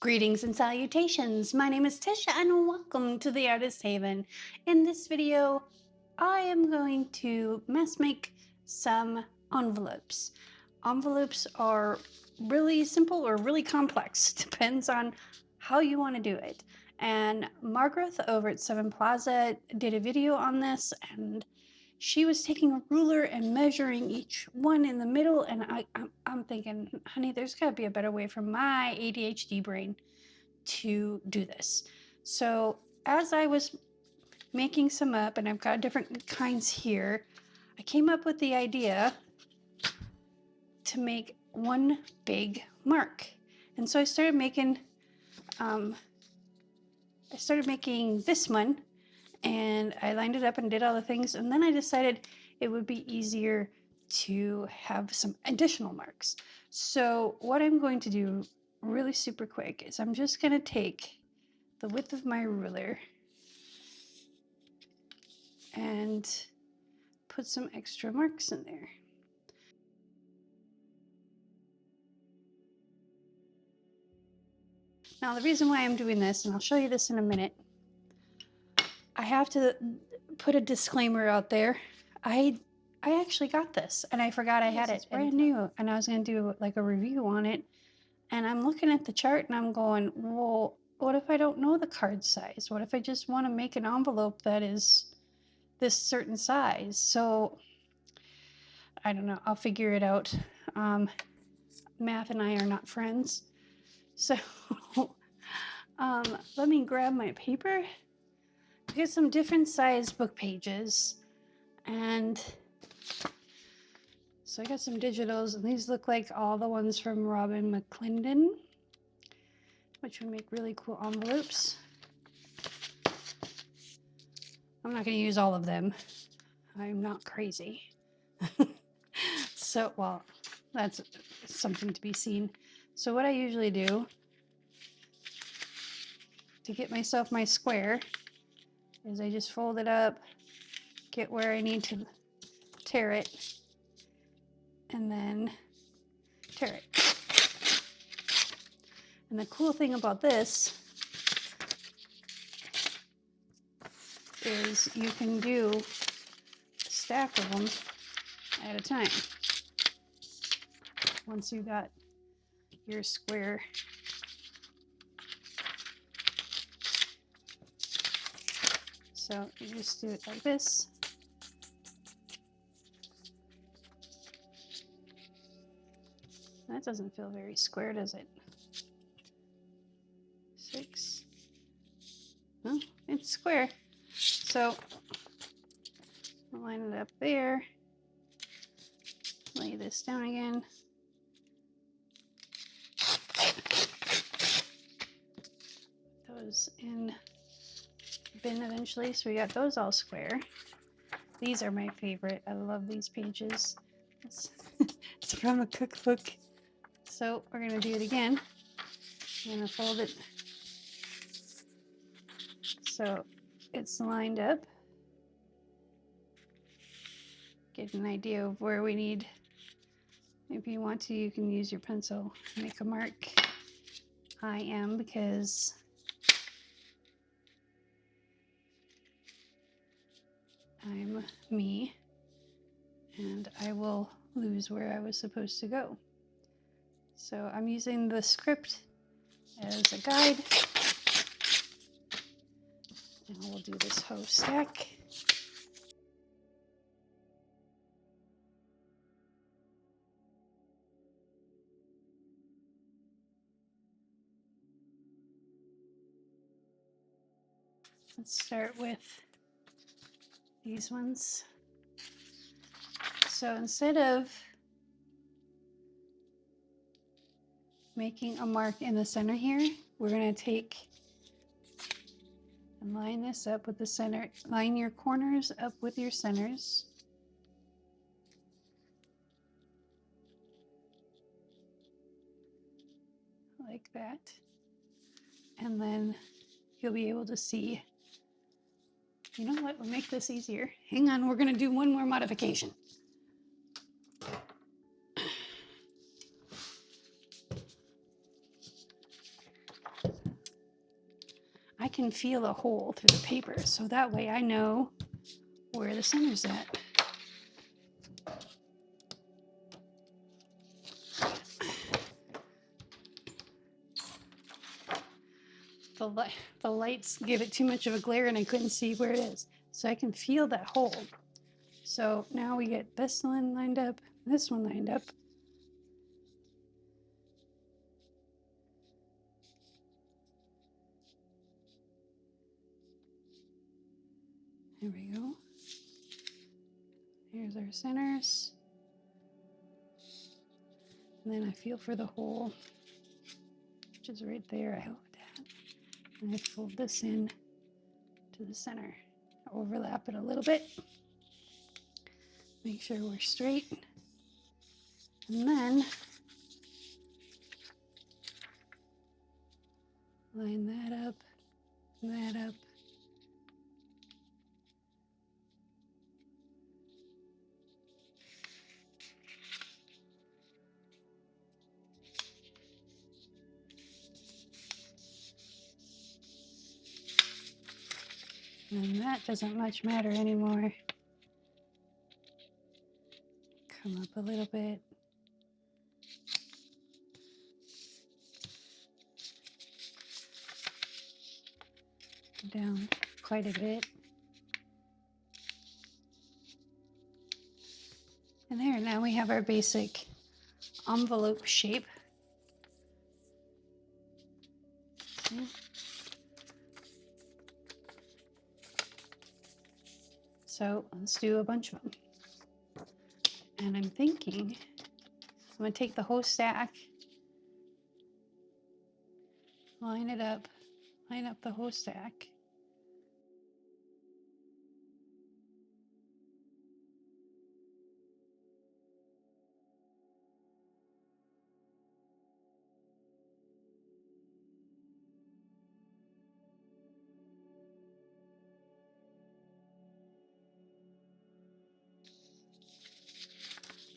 Greetings and salutations. My name is Tish and welcome to the Artist Haven. In this video, I am going to mass make some envelopes. Envelopes are really simple or really complex, depends on how you want to do it. And Margaret over at Seven Plaza did a video on this, and she was taking a ruler and measuring each one in the middle, and I'm thinking, honey, there's got to be a better way for my ADHD brain to do this. So as I was making some up, and I've got different kinds here, I came up with the idea to make one big mark. And so I started making this one, and I lined it up and did all the things, and then I decided it would be easier to have some additional marks. So what I'm going to do really super quick is I'm just going to take the width of my ruler and put some extra marks in there. Now the reason why I'm doing this, and I'll show you this in a minute, I have to put a disclaimer out there. I actually got this and I forgot I had it. It's brand new, and I was going to do like a review on it, and I'm looking at the chart and I'm going, well, what if I don't know the card size? What if I just want to make an envelope that is this certain size? So I don't know, I'll figure it out. Math and I are not friends. So let me grab my paper. Get some different size book pages, and so I got some digitals, and these look like all the ones from Robin McClendon, which would make really cool envelopes. I'm not going to use all of them. I'm not crazy. So, well, that's something to be seen. So what I usually do to get myself my square is I just fold it up, get where I need to tear it, and then tear it. And the cool thing about this is you can do a stack of them at a time once you got your square. So you just do it like this. That doesn't feel very square, does it? 6. No, it's square. So I'll line it up there. Lay this down again. Put those in the bin eventually. So we got those all square. These are my favorite. I love these pages. It's from a cookbook. So we're going to do it again. I'm going to fold it so it's lined up. Get an idea of where we need. If you want to, you can use your pencil and make a mark. I am, because I'm me, and I will lose where I was supposed to go. So I'm using the script as a guide, and we'll do this whole stack. Let's start with these ones. So instead of making a mark in the center here, we're going to take and line this up with the center. Line your corners up with your centers. Like that. And then you'll be able to see. You know what? We'll make this easier. Hang on, we're going to do one more modification. I can feel a hole through the paper, so that way I know where the center's at. The lights gave it too much of a glare and I couldn't see where it is. So I can feel that hole. So now we get this one lined up, this one lined up. There we go. Here's our centers. And then I feel for the hole, which is right there. I hold that. And I fold this in to the center. Overlap it a little bit. Make sure we're straight. And then line that up, that up. And that doesn't much matter anymore. Come up a little bit. Down quite a bit. And there, now we have our basic envelope shape. See? So let's do a bunch of them. And I'm thinking, I'm gonna take the whole stack, line it up, line up the whole stack.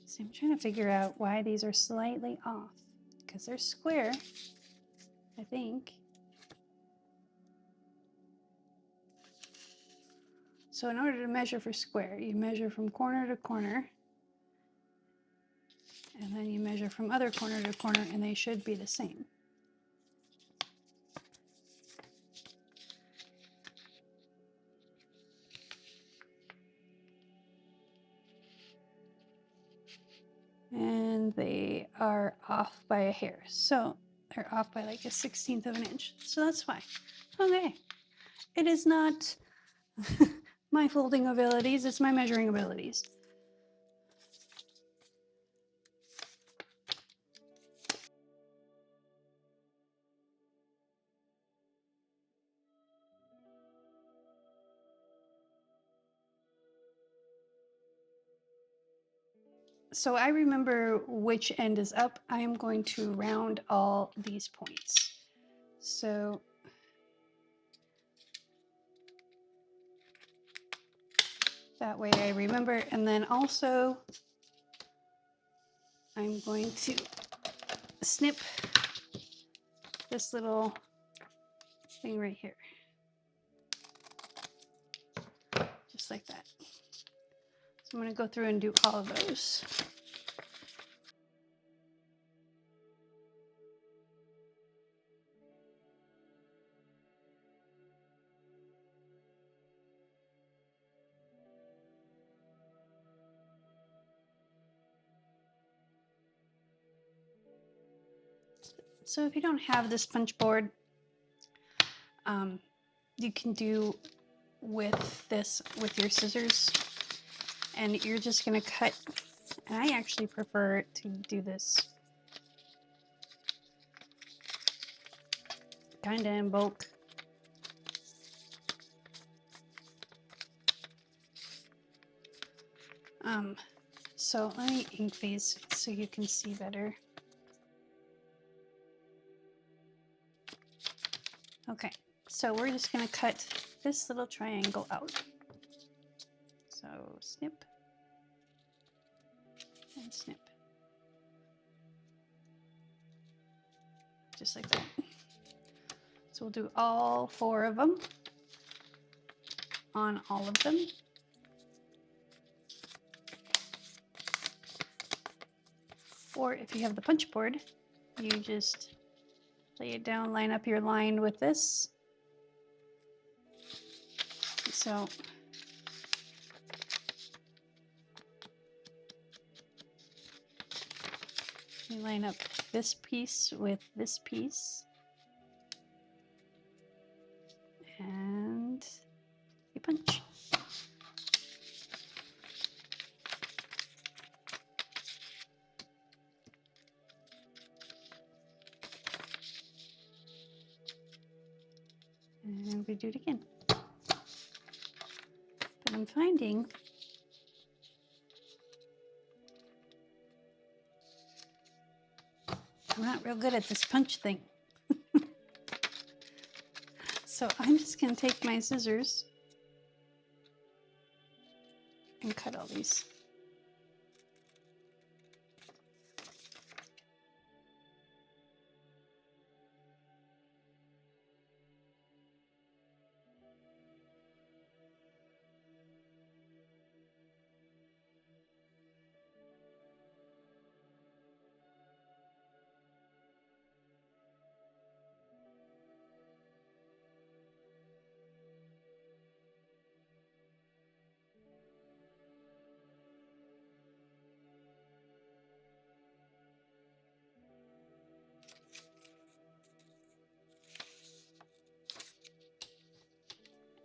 So I'm trying to figure out why these are slightly off, because they're square, I think. So in order to measure for square, you measure from corner to corner, and then you measure from other corner to corner, and they should be the same. And they are off by a hair. So they're off by like a 1/16 of an inch. So that's fine. Okay. It is not my folding abilities, it's my measuring abilities. So I remember which end is up. I am going to round all these points. So that way I remember. And then also I'm going to snip this little thing right here. Just like that. So I'm going to go through and do all of those. So if you don't have this punch board, you can do with this with your scissors, and you're just going to cut. And I actually prefer to do this kind of in bulk. So let me ink these so you can see better. Okay, so we're just going to cut this little triangle out. So snip and snip. Just like that. So we'll do all 4 of them on all of them. Or if you have the punch board, you just lay it down, line up your line with this. So you line up this piece with this piece. And you punch. And we do it again. But I'm finding I'm not real good at this punch thing. So I'm just going to take my scissors and cut all these.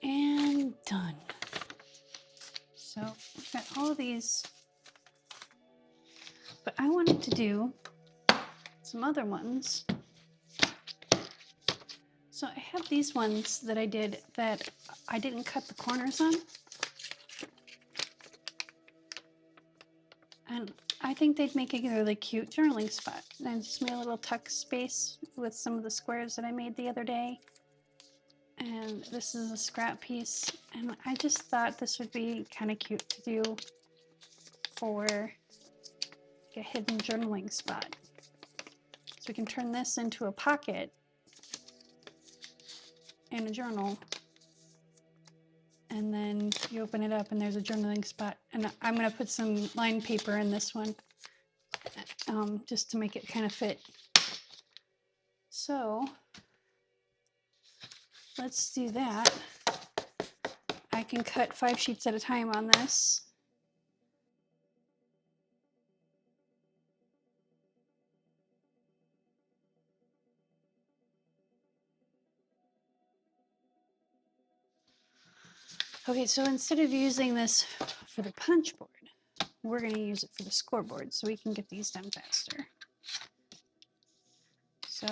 And done. So we've got all of these, but I wanted to do some other ones. So I have these ones that I did that I didn't cut the corners on. And I think they'd make a really cute journaling spot. And I just made a little tuck space with some of the squares that I made the other day. And this is a scrap piece. And I just thought this would be kind of cute to do for a hidden journaling spot. So we can turn this into a pocket in a journal. And then you open it up and there's a journaling spot. And I'm going to put some lined paper in this one just to make it kind of fit. So let's do that. I can cut 5 sheets at a time on this. Okay, so instead of using this for the punch board, we're going to use it for the scoreboard so we can get these done faster. So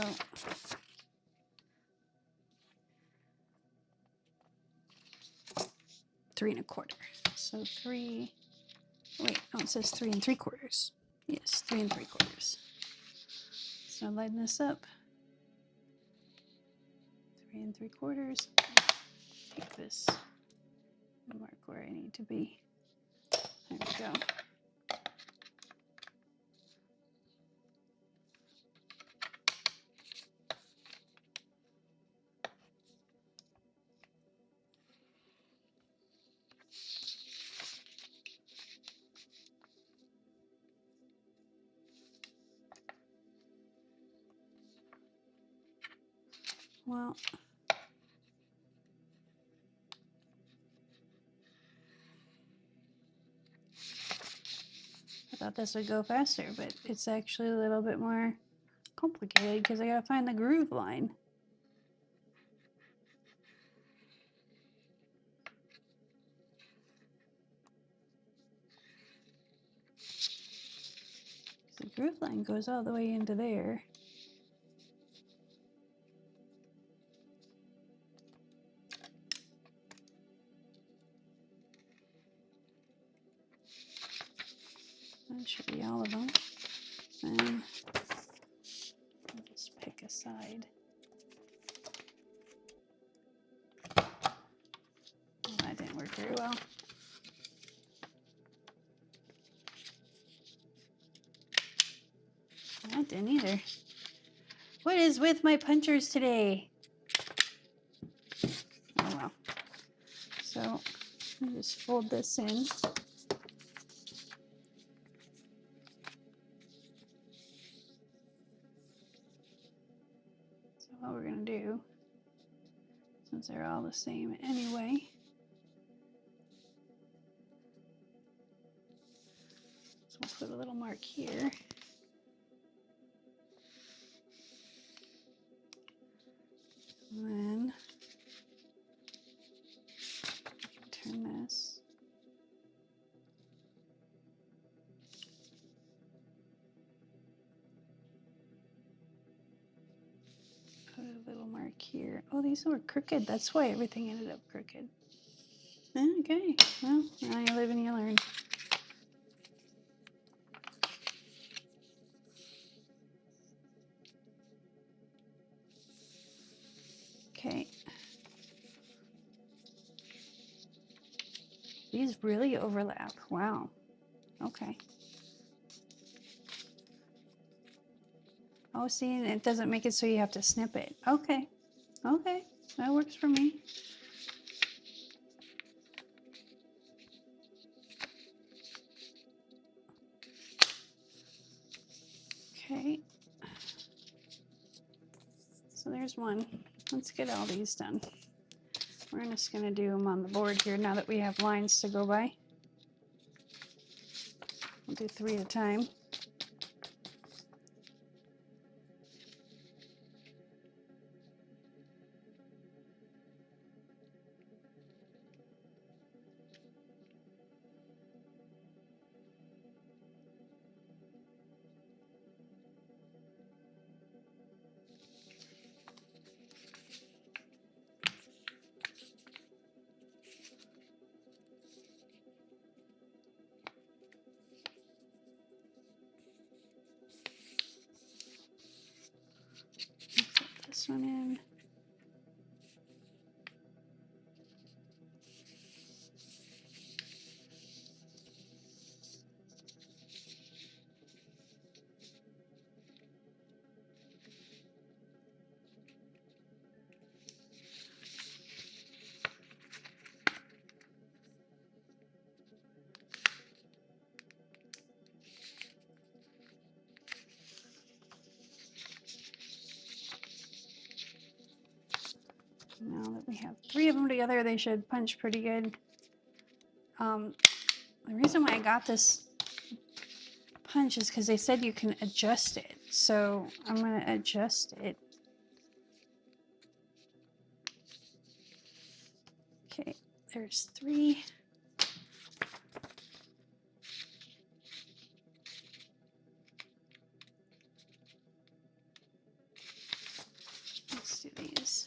three and a quarter. So wait, no, it says 3 3/4. Yes, 3 3/4. So line this up. 3 3/4. Take this and mark where I need to be. There we go. Well, I thought this would go faster, but it's actually a little bit more complicated because I gotta find the groove line. The groove line goes all the way into there. That should be all of them. And I'll just pick a side. Well, that didn't work very well. That didn't either. What is with my punchers today? Oh well. So I'll just fold this in. So what we're going to do, since they're all the same anyway, so we'll put a little mark here. And then turn this. Put a little mark here. Oh, these were crooked. That's why everything ended up crooked. Okay, well, now you live and you learn. Okay. These really overlap. Wow. Okay. Oh, see, and it doesn't make it so you have to snip it. Okay. Okay. That works for me. Okay. So there's one. Let's get all these done. We're just going to do them on the board here now that we have lines to go by. We'll do 3 at a time. Put this one in. Now that we have 3 of them together, they should punch pretty good. The reason why I got this punch is because they said you can adjust it. So I'm going to adjust it. Okay, there's 3. Let's do these.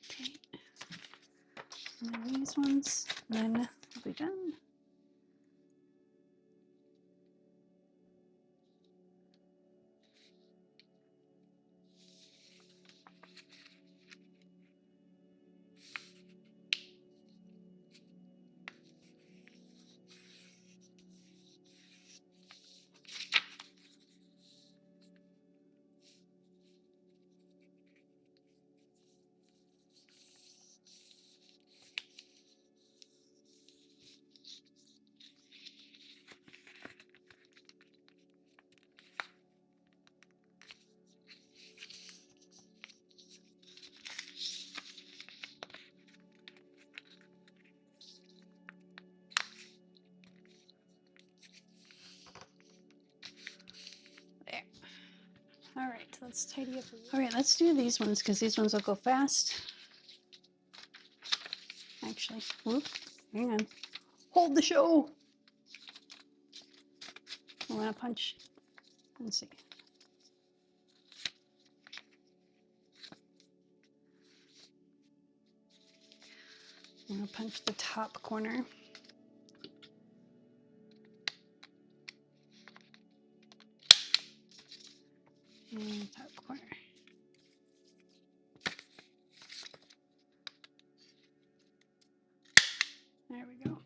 Okay. And then these ones, and then we'll be done. let's tidy up. All right, let's do these ones because these ones will go fast. Actually, whoop, hang on. Hold the show. I want to punch. Let's see. I'm going to punch the top corner. And top corner. There we go.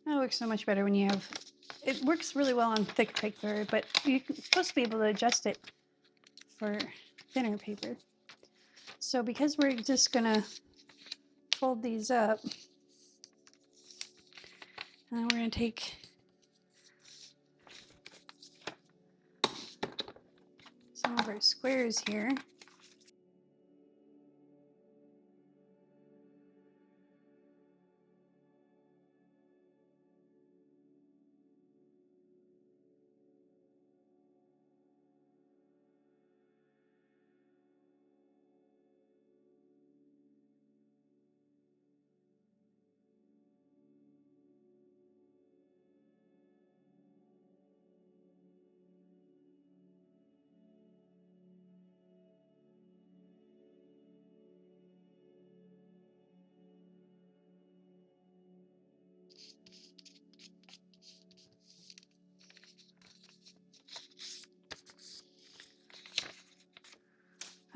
That works so much better when you have, it works really well on thick paper, but you're supposed to be able to adjust it for thinner paper. So because we're just gonna fold these up, and then we're gonna take some of our squares here.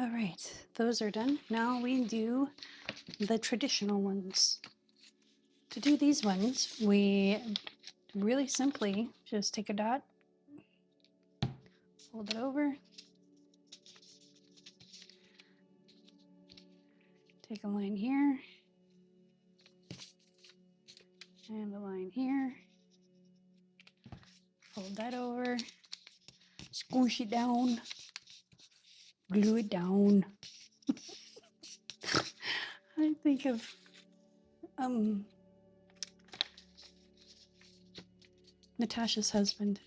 All right, those are done. Now we do the traditional ones. To do these ones, we really simply just take a dot, fold it over, take a line here, and a line here, fold that over, squish it down, glue it down. I think of Natasha's husband.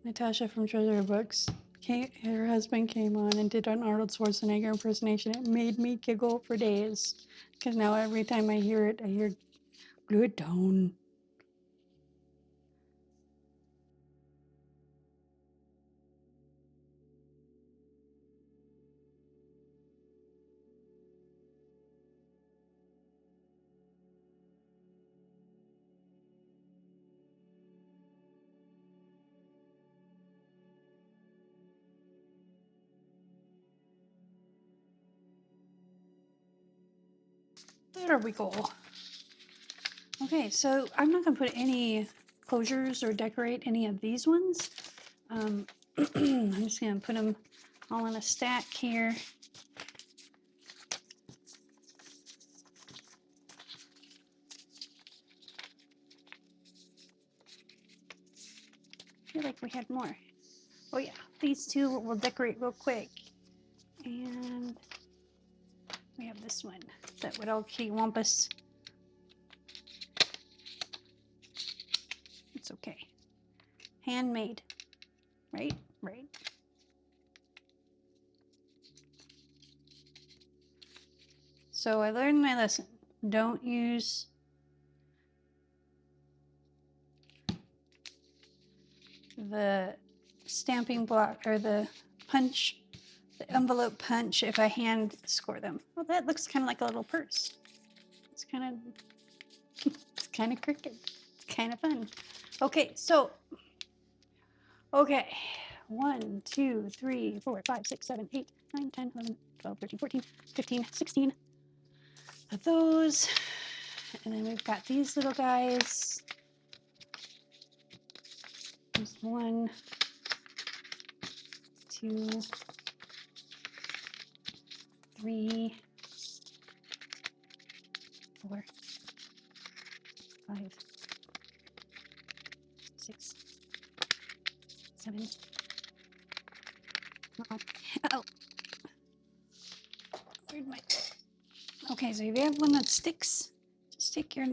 Natasha from Treasure Books. Her husband came on and did an Arnold Schwarzenegger impersonation. It made me giggle for days. Because now every time I hear it, I hear glue it down. There we go. Okay, so I'm not going to put any closures or decorate any of these ones. I'm just going to put them all in a stack here. I feel like we had more. Oh yeah, these two we'll decorate real quick. And we have this one that would all wampus. It's okay. Handmade, right? Right. So I learned my lesson. Don't use the stamping block or the punch, the envelope punch if I hand score them. Well, that looks kind of like a little purse. It's kind of crooked. It's kind of fun. Okay, so, okay. 1, 2, 3, 4, 5, 6, 7, 8, 9, 10, 11, 12, 13, 14, 15, 16 of those. And then we've got these little guys. There's 1, 2, 3, 4, 5, 6, 7. Uh-oh. Where'd my... Okay, so if you have one that sticks, just take your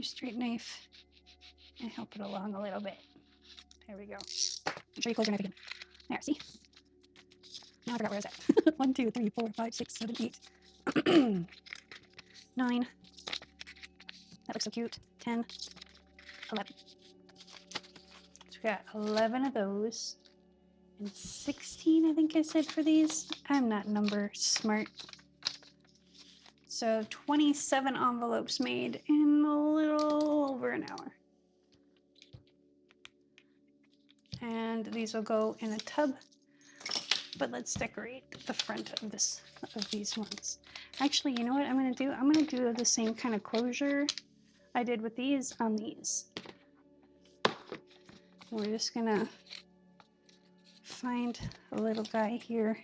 straight knife and help it along a little bit. There we go. Make sure you close your knife again. There, see? Now I forgot where I was at. 1, 2, 3, 4, 5, 6, 7, 8, 9. That looks so cute. 10, 11. So we got 11 of those. And 16, I think I said for these. I'm not number smart. So 27 envelopes made in a little over an hour. And these will go in a tub. But let's decorate the front of these ones. Actually, you know what I'm gonna do? I'm gonna do the same kind of closure I did with these on these. We're just gonna find a little guy here.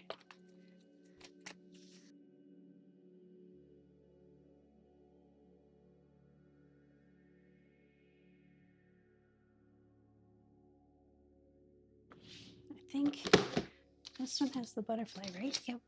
I think this one has the butterfly, right? Yep.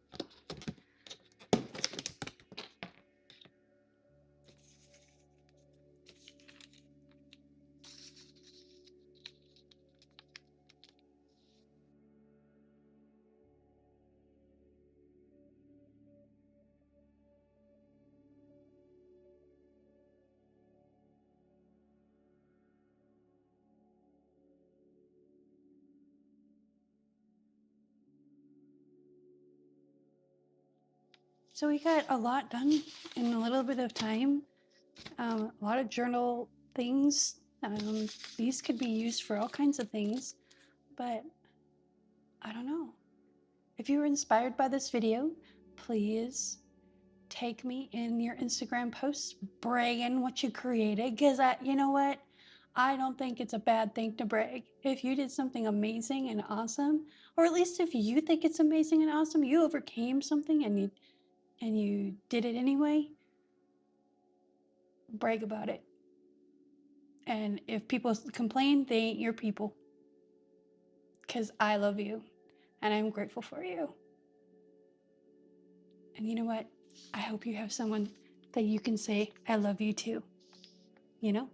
So we got a lot done in a little bit of time. A lot of journal things. These could be used for all kinds of things, but I don't know. If you were inspired by this video, please take me in your Instagram posts bragging what you created, because you know what? I don't think it's a bad thing to brag. If you did something amazing and awesome, or at least if you think it's amazing and awesome, you overcame something and you did it anyway, brag about it. And if people complain, they ain't your people. Because I love you and I'm grateful for you. And you know what? I hope you have someone that you can say, I love you too. You know?